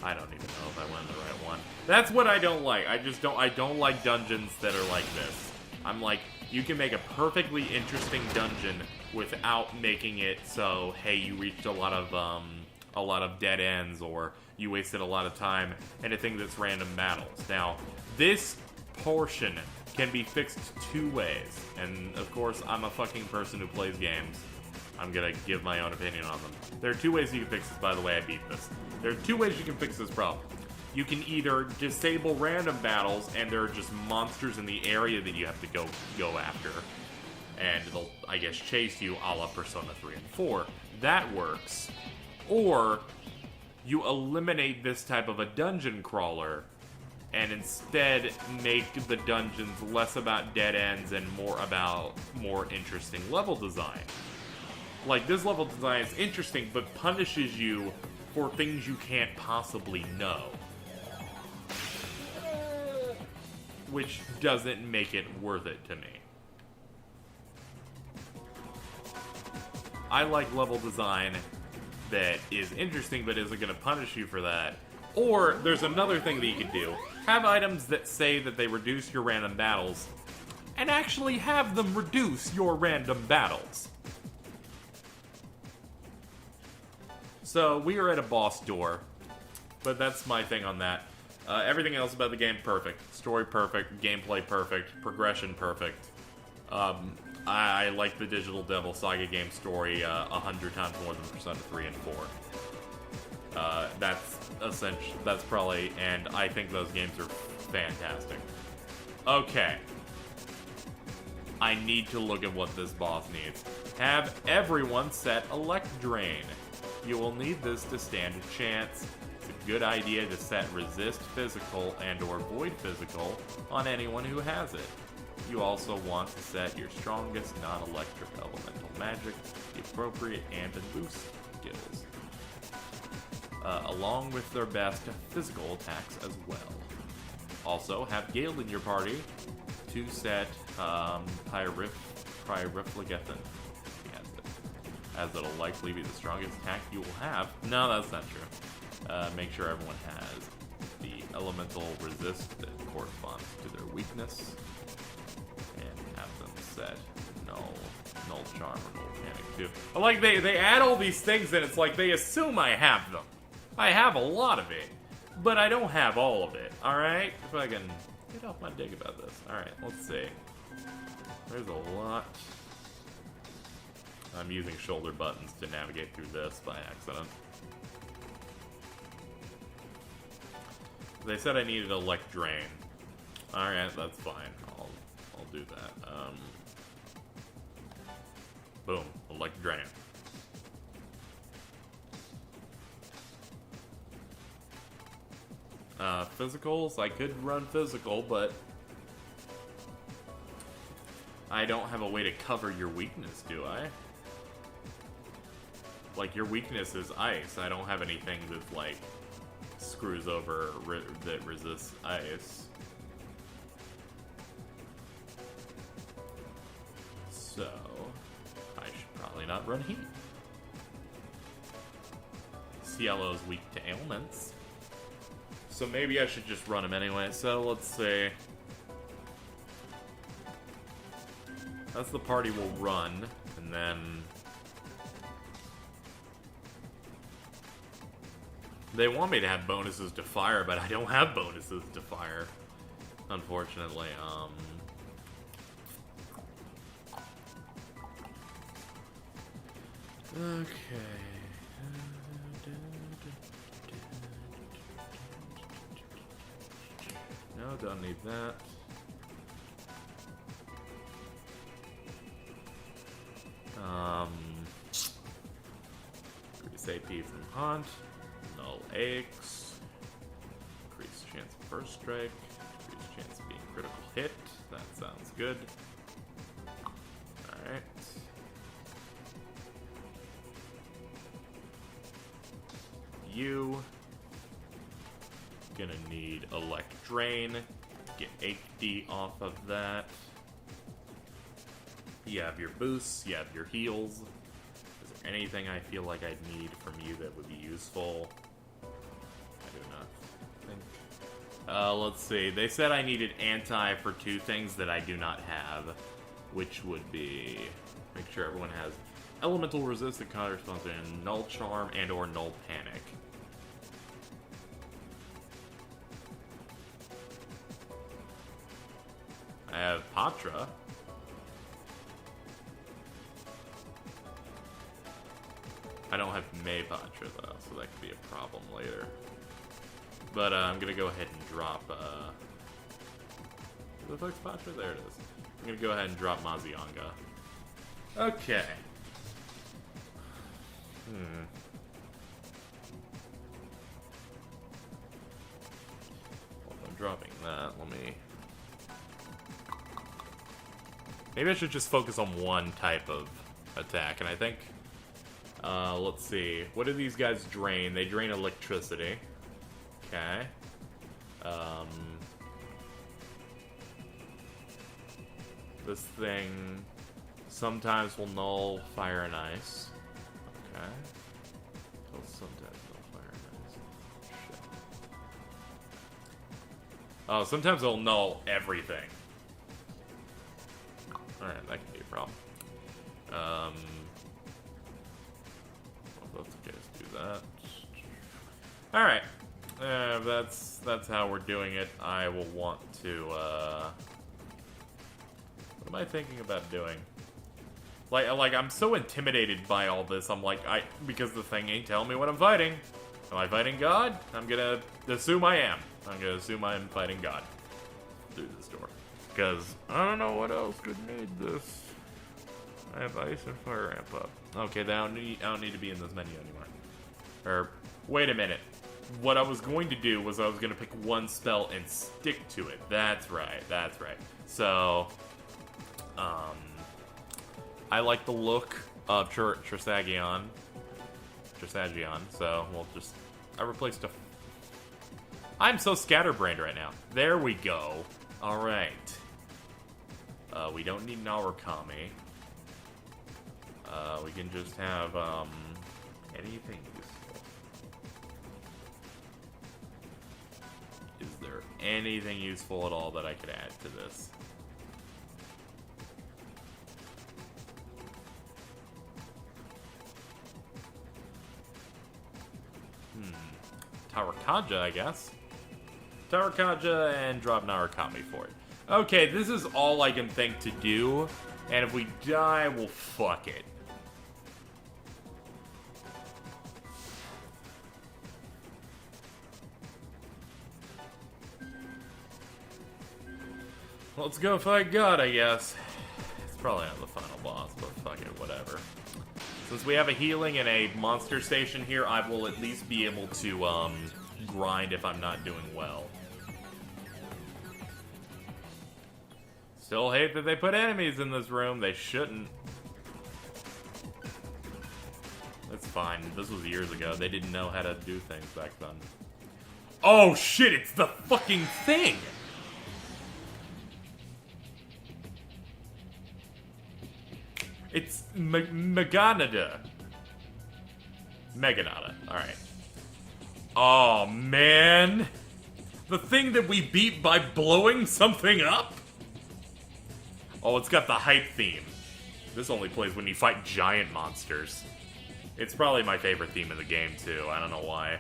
I don't even know if I went the right one. That's what I don't like. I don't like dungeons that are like this. I'm like, you can make a perfectly interesting dungeon without making it so, hey, you reached a lot of dead ends, or you wasted a lot of time in a thing that's random battles. Now, this portion can be fixed two ways, and of course, I'm a fucking person who plays games. I'm gonna give my own opinion on them. There are two ways you can fix this, by the way I beat this. There are two ways you can fix this problem. You can either disable random battles, and there are just monsters in the area that you have to go after, and they'll, I guess, chase you a la Persona 3 and 4. That works. Or, you eliminate this type of a dungeon crawler, and instead make the dungeons less about dead ends and more about more interesting level design. Like, this level design is interesting, but punishes you for things you can't possibly know. Which doesn't make it worth it to me. I like level design that is interesting but isn't going to punish you for that. Or, there's another thing that you can do. Have items that say that they reduce your random battles, and actually have them reduce your random battles. So, we are at a boss door, but that's my thing on that. Everything else about the game, perfect. Story perfect, gameplay perfect, progression perfect. I like the Digital Devil Saga game story 100 times more than Persona 3 and 4. That's probably, and I think those games are fantastic. Okay. I need to look at what this boss needs. Have everyone set Elect Drain. You will need this to stand a chance. It's a good idea to set Resist Physical and or Void Physical on anyone who has it. You also want to set your strongest non-electric elemental magic, the appropriate and boost skills, along with their best physical attacks as well. Also, have Gale in your party to set Pyriflegethan. As it'll likely be the strongest attack you will have. No, that's not true. Make sure everyone has the elemental resist that corresponds to their weakness, and have them set null charm or null panic too. I like they add all these things and it's like they assume I have them. I have a lot of it, but I don't have all of it. All right, if I can get off my dick about this. All right, let's see. There's a lot. I'm using shoulder buttons to navigate through this by accident. They said I needed Elect Drain. Alright, that's fine. I'll do that. Boom. Elect Drain. Physicals? I could run physical, but I don't have a way to cover your weakness, do I? Like, your weakness is ice. I don't have anything that, like, screws over, that resists ice. So, I should probably not run heat. Cielo is weak to ailments. So maybe I should just run him anyway. So, let's see. That's the party we'll run, and then they want me to have bonuses to fire, but I don't have bonuses to fire, unfortunately. Okay. No, don't need that. Increase AP from Haunt. Null Aches. Increase chance of first strike. Increase chance of being critical hit. That sounds good. Alright. You. Gonna need Elect Drain. Get HD off of that. You have your boosts, you have your heals. Is there anything I feel like I'd need from you that would be useful? do not. Let's see. They said I needed anti for 2 things that I do not have, which would be make sure everyone has elemental resistant counter response and null charm and or null panic. I have Patra. I don't have May Patra though, so that could be a problem later. But I'm gonna go ahead and drop. Where the fuck's Patra? There it is. I'm gonna go ahead and drop Mazionga. Okay. Well, I'm dropping that. Let me. Maybe I should just focus on one type of attack, and I think. Let's see. What do these guys drain? They drain electricity. Okay. This thing sometimes will null fire and ice. Okay. Well, sometimes null fire and ice. Shit. Oh, sometimes it'll null everything. Alright, that could be a problem. Let's just do that. Alright. That's how we're doing it. I will want to, what am I thinking about doing? Like, I'm so intimidated by all this. I'm like, because the thing ain't telling me what I'm fighting. Am I fighting God? I'm gonna assume I am. I'm gonna assume I'm fighting God. Through this door. Because I don't know what else could need this. I have ice and fire ramp up. Okay, I don't need to be in this menu anymore. Or, wait a minute. What I was going to do was I was going to pick one spell and stick to it. That's right, that's right. So, I like the look of Trisagion, so we'll just, I replaced a, I'm so scatterbrained right now. There we go. Alright. We don't need Narukami. We can just have, anything useful. Is there anything useful at all that I could add to this? Tarakaja, I guess. Tarakaja and drop Narukami for it. Okay, this is all I can think to do. And if we die, we'll fuck it. Let's go fight God, I guess. It's probably not the final boss, but fuck it, whatever. Since we have a healing and a monster station here, I will at least be able to, grind if I'm not doing well. Still hate that they put enemies in this room. They shouldn't. That's fine. This was years ago. They didn't know how to do things back then. Oh shit, it's the fucking thing! It's Meganada. Meganada. Alright. Oh, man. The thing that we beat by blowing something up? Oh, it's got the hype theme. This only plays when you fight giant monsters. It's probably my favorite theme in the game, too. I don't know why.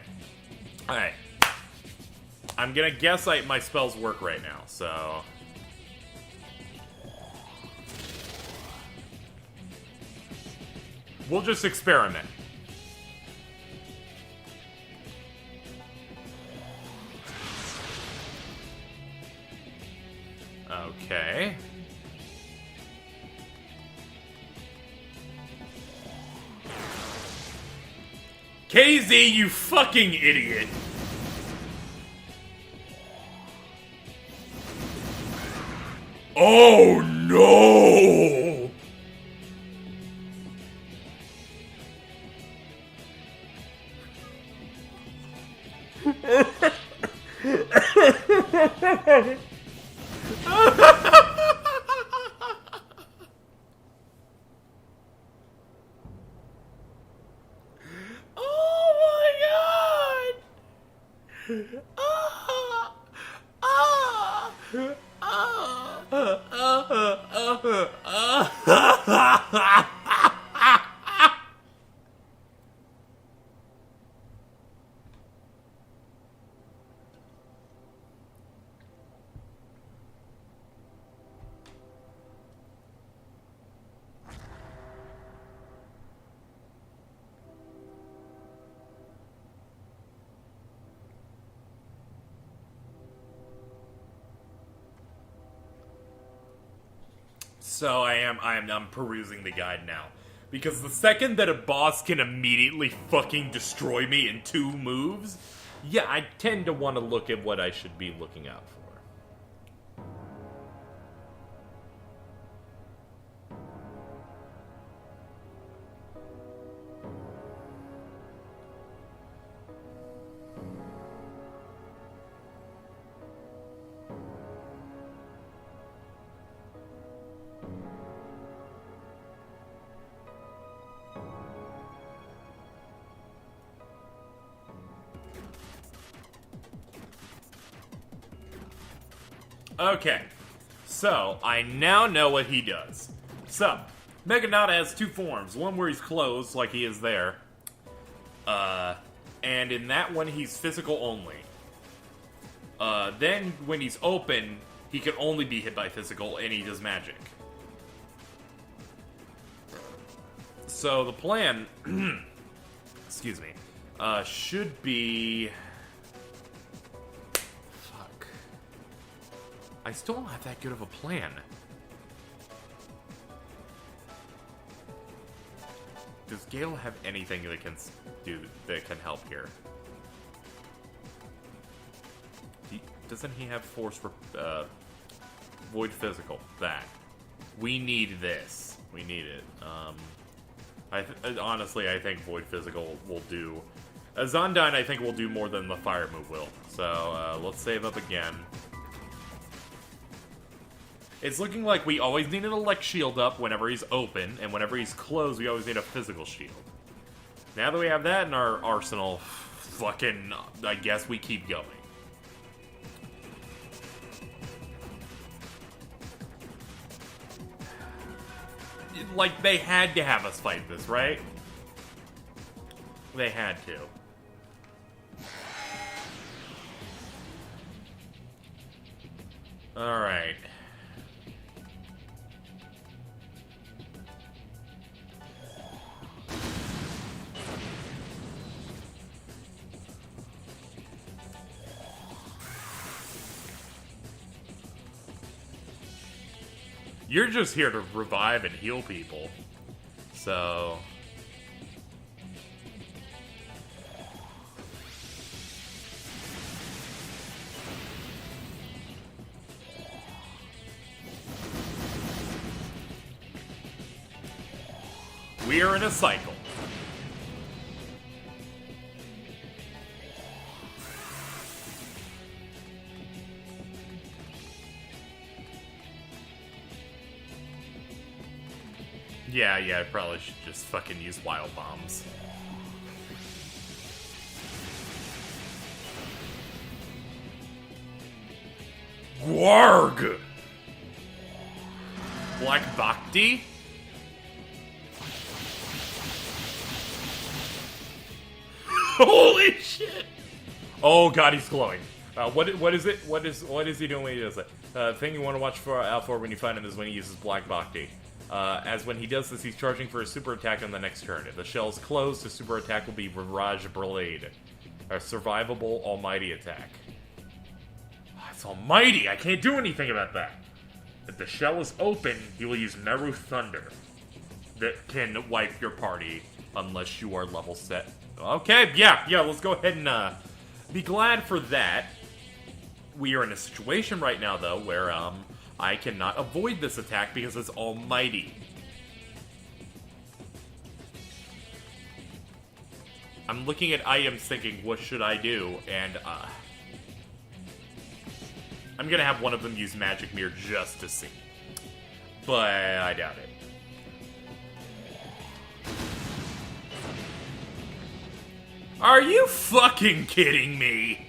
Alright. I'm gonna guess my spells work right now, so... we'll just experiment. Okay. KZ, you fucking idiot! Oh no! Oh my god! So I'm perusing the guide now. Because the second that a boss can immediately fucking destroy me in 2 moves, yeah, I tend to want to look at what I should be looking out for. Okay, so I now know what he does. So, Meganada has 2 forms. One where he's closed, like he is there. And in that one, he's physical only. Then, when he's open, he can only be hit by physical, and he does magic. So, the plan, excuse me, should be... I still don't have that good of a plan. Does Gale have anything that can help here? Doesn't he have force for void physical? That we need this. We need it. Honestly, I think void physical will do. Zondyne, I think, will do more than the fire move will. So let's save up again. It's looking like we always need an elect shield up whenever he's open, and whenever he's closed, we always need a physical shield. Now that we have that in our arsenal, fucking, I guess we keep going. Like, they had to have us fight this, right? They had to. Alright. You're just here to revive and heal people. So... we are in a cycle. Yeah, I probably should just fucking use wild bombs. Gwarg! Black Bhakti? Holy shit! Oh god, he's glowing. What is it? What is he doing when he does it? Thing you want to watch out for when you find him is when he uses Black Bhakti. As when he does this, he's charging for a super attack on the next turn. If the shell's closed, the super attack will be Mirage Blade. A survivable almighty attack. Oh, it's almighty! I can't do anything about that! If the shell is open, he will use Meru Thunder. That can wipe your party unless you are level set. Okay, yeah, let's go ahead and be glad for that. We are in a situation right now, though, where I cannot avoid this attack because it's almighty. I'm looking at items thinking, what should I do? And, I'm gonna have one of them use Magic Mirror just to see. But I doubt it. Are you fucking kidding me?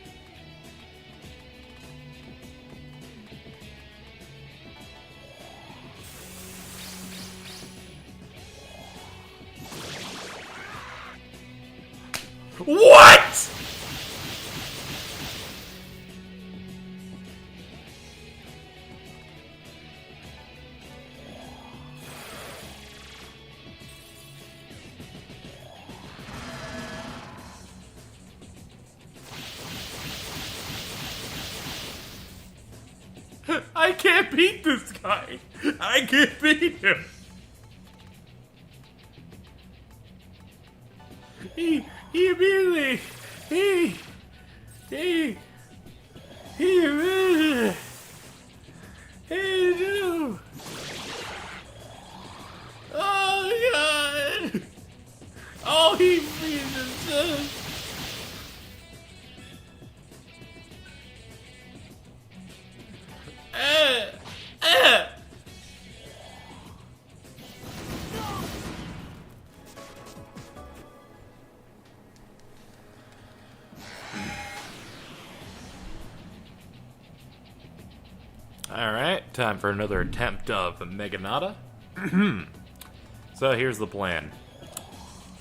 What?! I can't beat this guy! I can't beat him! He immediately, he, no! Oh god! Oh, he frees himself! Alright, time for another attempt of Meganada. So here's the plan.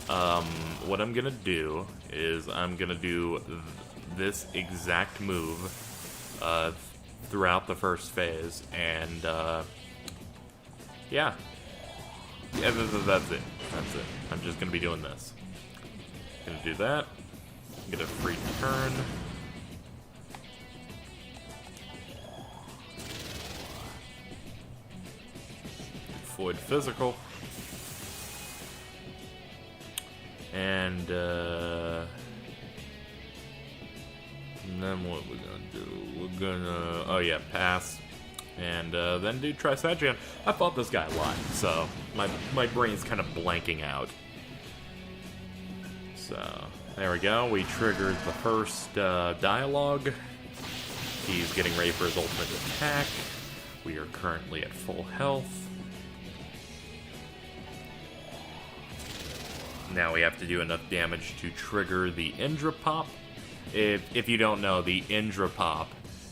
What I'm gonna do is I'm gonna do this exact move throughout the first phase, and yeah, that's it. That's it. I'm just gonna be doing this. Gonna do that. Get a free turn. Void physical. And then what we're gonna do? We're gonna, oh yeah, pass. And then do Trisagion. I fought this guy a lot, so my brain's kind of blanking out. So, there we go. We triggered the first dialogue. He's getting ready for his ultimate attack. We are currently at full health. Now we have to do enough damage to trigger the Indra Pop. If you don't know, the Indra Pop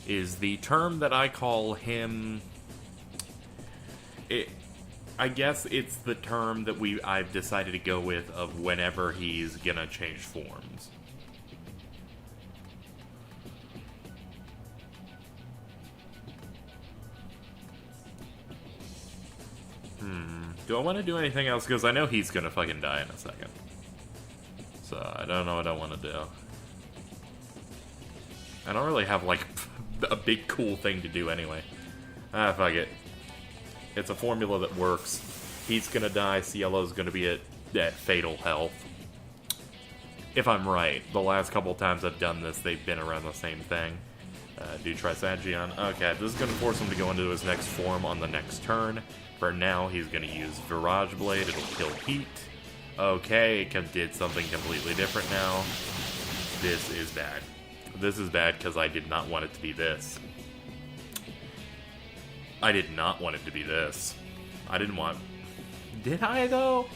is the term that I call him. I guess it's the term that I've decided to go with of whenever he's gonna change forms. Do I want to do anything else? Because I know he's gonna fucking die in a second. So, I don't know what I want to do. I don't really have, like, a big cool thing to do anyway. Ah, fuck it. It's a formula that works. He's gonna die, Cielo's gonna be at fatal health. If I'm right. The last couple times I've done this, they've been around the same thing. Do Trisagion. Okay, this is gonna force him to go into his next form on the next turn. For now, he's going to use Virage Blade. It'll kill Heat. Okay, it did something completely different now. This is bad. This is bad because I did not want it to be this. I did not want it to be this. I didn't want... Did I, though?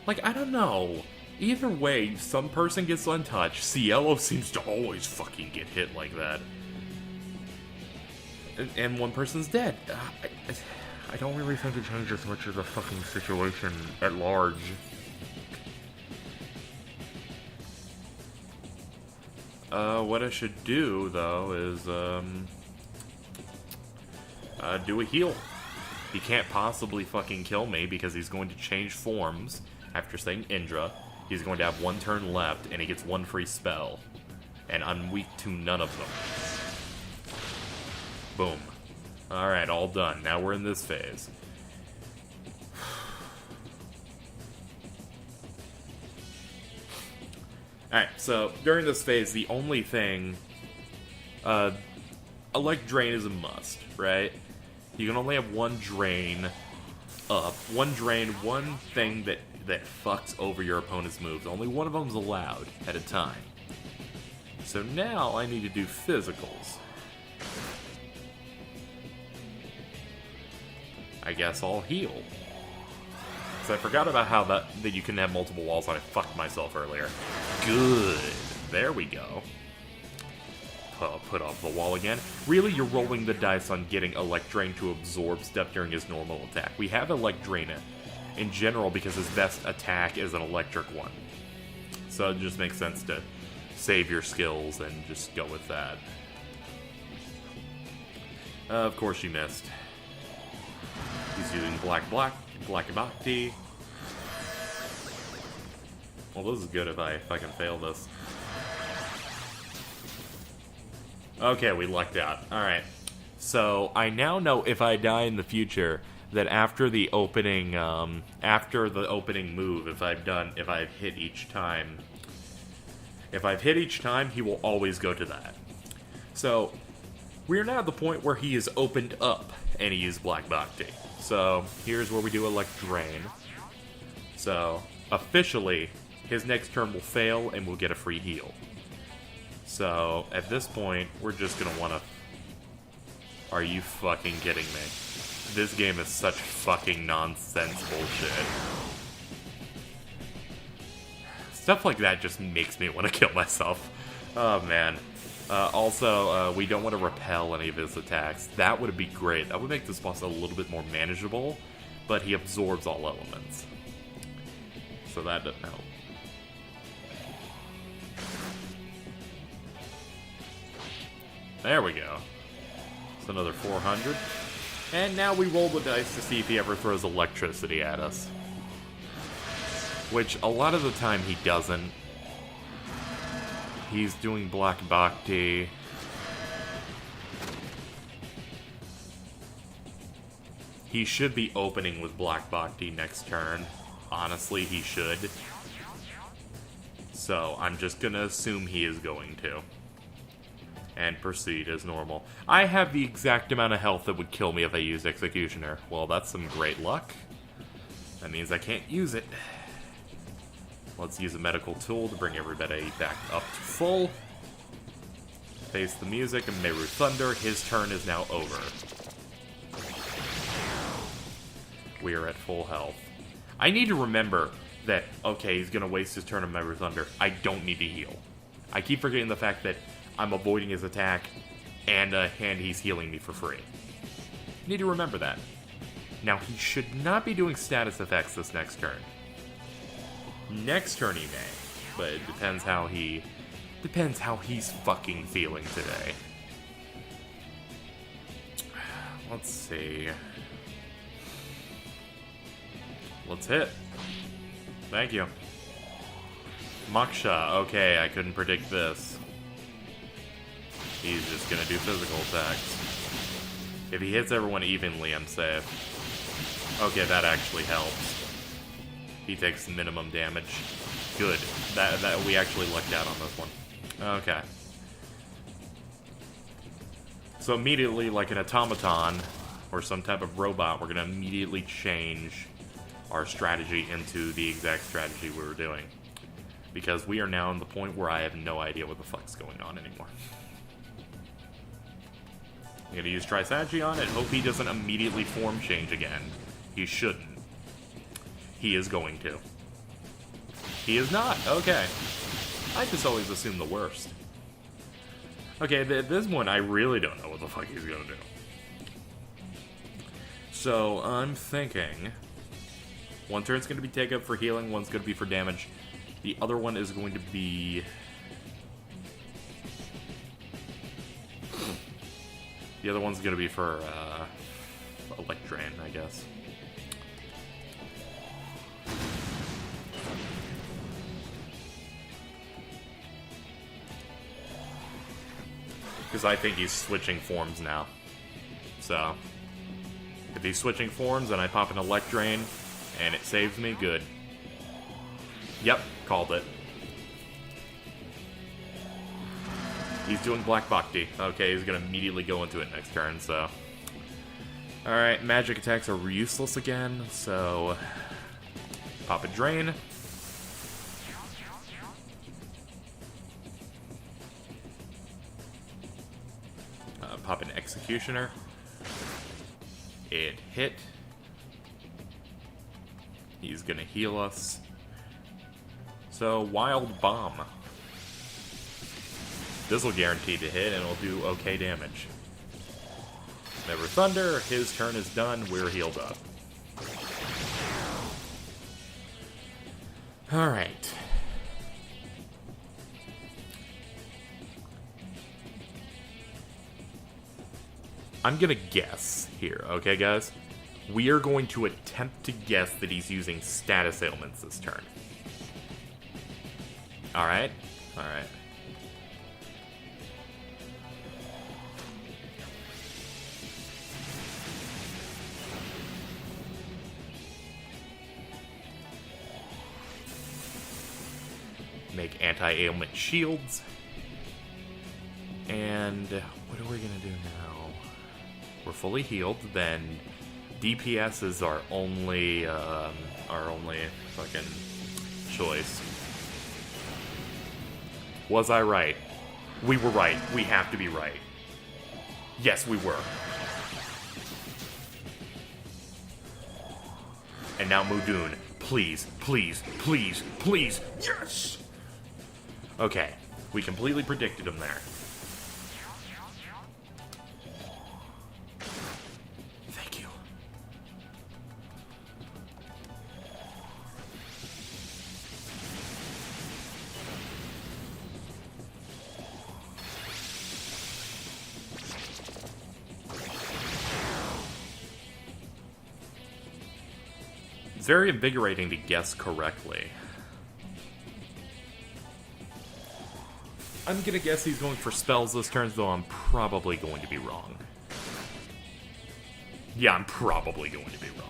Like, I don't know. Either way, some person gets untouched. Cielo seems to always fucking get hit like that. And one person's dead. I don't really think it changes much of the fucking situation at large. What I should do, though, is, do a heal. He can't possibly fucking kill me because he's going to change forms after saying Indra. He's going to have one turn left, and he gets one free spell. And I'm weak to none of them. Boom. Alright, all done. Now we're in this phase. Alright, so during this phase, the only thing... Elect Drain is a must, right? You can only have one drain up. One drain, one thing that fucks over your opponent's moves. Only one of them's allowed at a time. So now I need to do physicals. I guess I'll heal. Because I forgot about how that you can have multiple walls, and I fucked myself earlier. Good. There we go. I'll put off the wall again. Really, you're rolling the dice on getting Elect Drain to absorb stuff during his normal attack. We have Elect Drain in general because his best attack is an electric one. So it just makes sense to save your skills and just go with that. Of course you missed. He's using Black Bhakti. Well, this is good if I can fail this. Okay, we lucked out. Alright. So, I now know if I die in the future, that after the opening move, if I've hit each time, he will always go to that. So, we're now at the point where he is opened up, and he used Black Bhakti. So, here's where we do Elect Drain. So, officially, his next turn will fail, and we'll get a free heal. So, at this point, we're just gonna wanna... Are you fucking kidding me? This game is such fucking nonsense bullshit. Stuff like that just makes me want to kill myself. Oh, man. Also, we don't want to repel any of his attacks. That would be great. That would make this boss a little bit more manageable, but he absorbs all elements. So that doesn't help. There we go. It's another 400. And now we roll the dice to see if he ever throws electricity at us. Which, a lot of the time, he doesn't. He's doing Black Bhakti. He should be opening with Black Bhakti next turn. Honestly, he should. So, I'm just gonna assume he is going to. And proceed as normal. I have the exact amount of health that would kill me if I used Executioner. Well, that's some great luck. That means I can't use it. Let's use a medical tool to bring everybody back up to full. Face the music and Meru Thunder. His turn is now over. We are at full health. I need to remember that, okay, he's gonna waste his turn on Meru Thunder. I don't need to heal. I keep forgetting the fact that I'm avoiding his attack, and he's healing me for free. Need to remember that. Now, he should not be doing status effects this next turn. Next turn he may, but it depends how he's fucking feeling today. Let's see. Let's hit. Thank you. Moksha. Okay, I couldn't predict this. He's just gonna do physical attacks. If he hits everyone evenly, I'm safe. Okay, that actually helps. He takes minimum damage. Good. That we actually lucked out on this one. Okay. So immediately, like an automaton, or some type of robot, we're gonna immediately change our strategy into the exact strategy we were doing. Because we are now in the point where I have no idea what the fuck's going on anymore. I'm gonna use Trisagion and hope he doesn't immediately form change again. He shouldn't. He is going to. He is not. Okay. I just always assume the worst. Okay, this one I really don't know what the fuck he's gonna do. So, I'm thinking... one turn's gonna be take up for healing, one's gonna be for damage. The other one is going to be... the other one's gonna be for, Elect Drain, I guess. Because I think he's switching forms now. So, if he's switching forms and I pop an Elect Drain and it saves me, good. Yep, called it. He's doing Black Bhakti. Okay, he's gonna immediately go into it next turn, so... Alright, magic attacks are useless again, so... pop a Drain. Pop an Executioner. It hit. He's gonna heal us. So, Wild Bomb. This will guarantee to hit, and it'll do okay damage. Never Thunder, his turn is done, we're healed up. Alright. I'm gonna guess here, okay, guys? We are going to attempt to guess that he's using status ailments this turn. Alright? Alright. Make anti-ailment shields. And what are we gonna do now? We're fully healed, then DPS is our only fucking choice. Was I right? We were right. We have to be right. Yes, we were. And now Mudun. Please, please, please, please. Yes! Okay. We completely predicted him there. Thank you. It's very invigorating to guess correctly. I'm gonna guess he's going for spells this turn, though I'm probably going to be wrong. Yeah, I'm probably going to be wrong.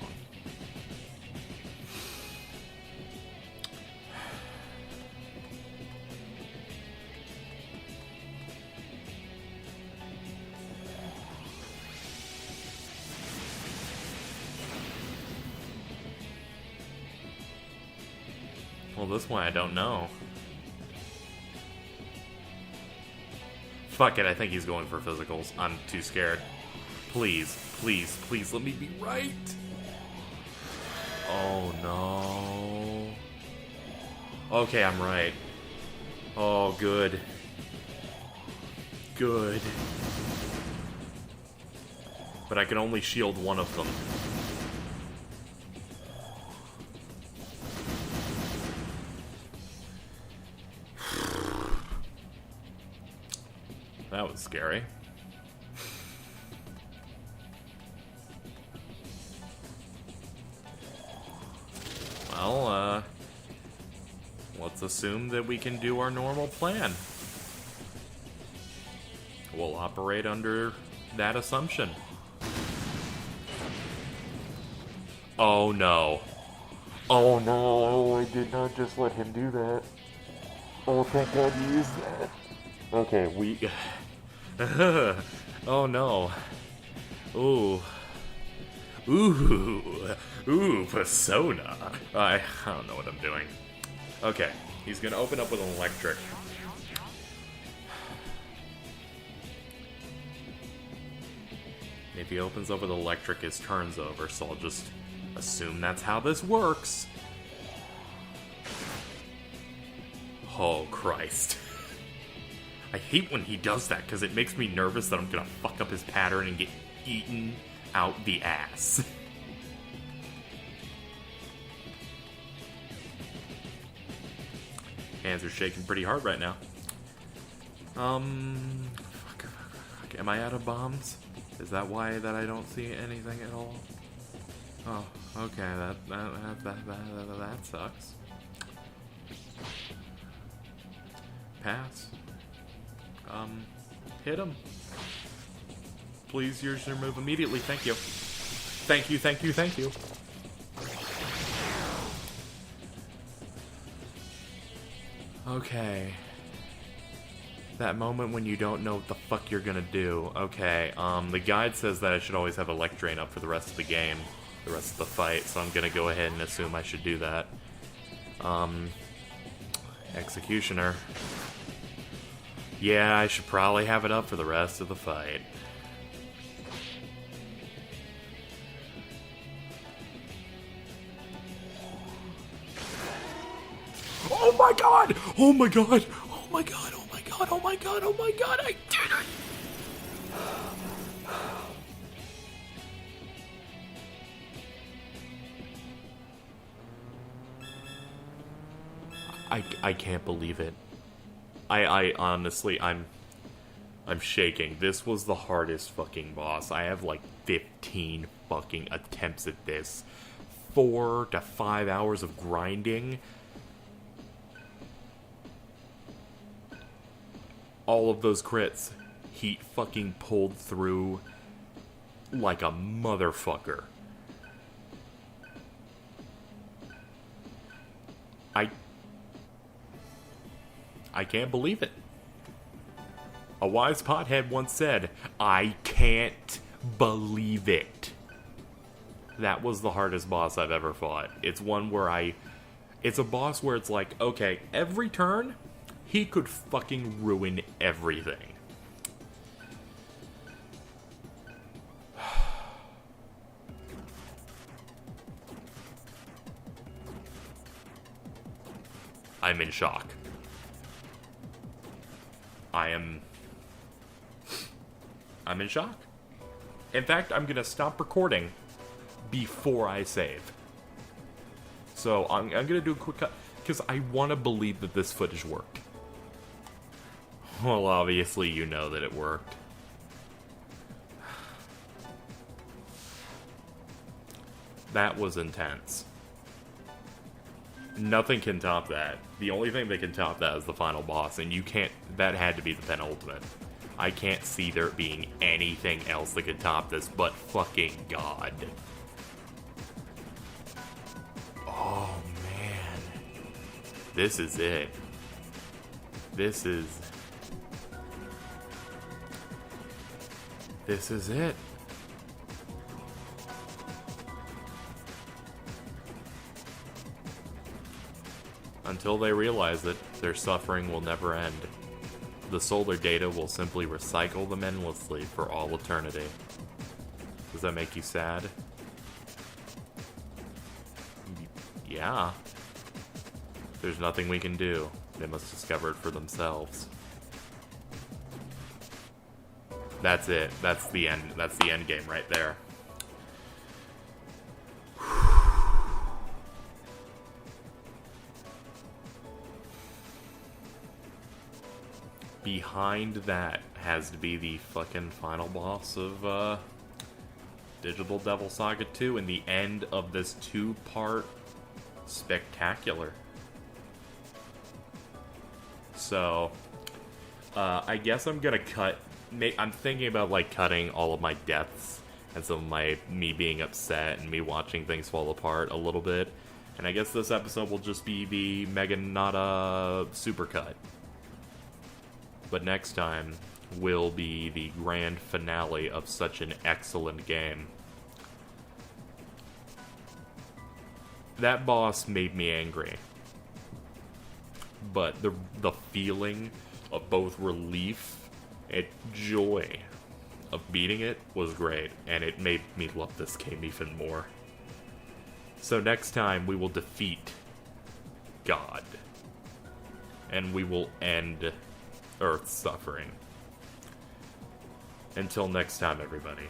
Well, this one I don't know. Fuck it, I think he's going for physicals. I'm too scared. Please, please, please let me be right. Oh no. Okay, I'm right. Oh, good. Good. But I can only shield one of them. That was scary. Well, let's assume that we can do our normal plan. We'll operate under that assumption. Oh no. Oh no, I did not just let him do that. Oh, thank God you used that. Okay, we... Oh no. Ooh. Ooh, Persona. I don't know what I'm doing. Okay, he's gonna open up with an electric. If he opens up with electric, his turn's over, so I'll just assume that's how this works. Oh, Christ. I hate when he does that, because it makes me nervous that I'm gonna fuck up his pattern and get eaten out the ass. Hands are shaking pretty hard right now. Fuck. Am I out of bombs? Is that why that I don't see anything at all? Oh, okay, that sucks. Pass. Hit him. Please use your move immediately. Thank you. Thank you, thank you, thank you. Okay. That moment when you don't know what the fuck you're gonna do. Okay, the guide says that I should always have Elect Drain up for the rest of the game, the rest of the fight, so I'm gonna go ahead and assume I should do that. Executioner. Yeah, I should probably have it up for the rest of the fight. Oh my god! Oh my god! Oh my god! Oh my god! Oh my god! Oh my god! I did it! I can't believe it. I honestly, I'm I'm shaking. This was the hardest fucking boss. I have like 15 fucking attempts at this. 4 to 5 hours of grinding. All of those crits. Heat fucking pulled through like a motherfucker. I can't believe it. A wise pothead once said, I can't believe it. That was the hardest boss I've ever fought. It's one where it's a boss where it's like, okay, every turn, he could fucking ruin everything. I'm in shock. I'm in shock. In fact, I'm gonna stop recording before I save. So I'm gonna do a quick cut because I want to believe that this footage worked. Well, obviously you know that it worked. That was intense. Nothing can top that. The only thing that can top that is the final boss, and you can't... That had to be the penultimate. I can't see there being anything else that could top this, but fucking God. Oh, man. This is it. This is it. Until they realize that their suffering will never end. The solar data will simply recycle them endlessly for all eternity. Does that make you sad? Yeah. There's nothing we can do. They must discover it for themselves. That's it. That's the end. That's the end game right there. Behind that has to be the fucking final boss of Digital Devil Saga 2 and the end of this 2-part spectacular. So, I guess I'm gonna cut... I'm thinking about, like, cutting all of my deaths and some of me being upset and me watching things fall apart a little bit. And I guess this episode will just be the Meganada supercut. But next time will be the grand finale of such an excellent game. That boss made me angry. But the feeling of both relief and joy of beating it was great. And it made me love this game even more. So next time we will defeat God. And we will end Earth's suffering. Until next time, everybody.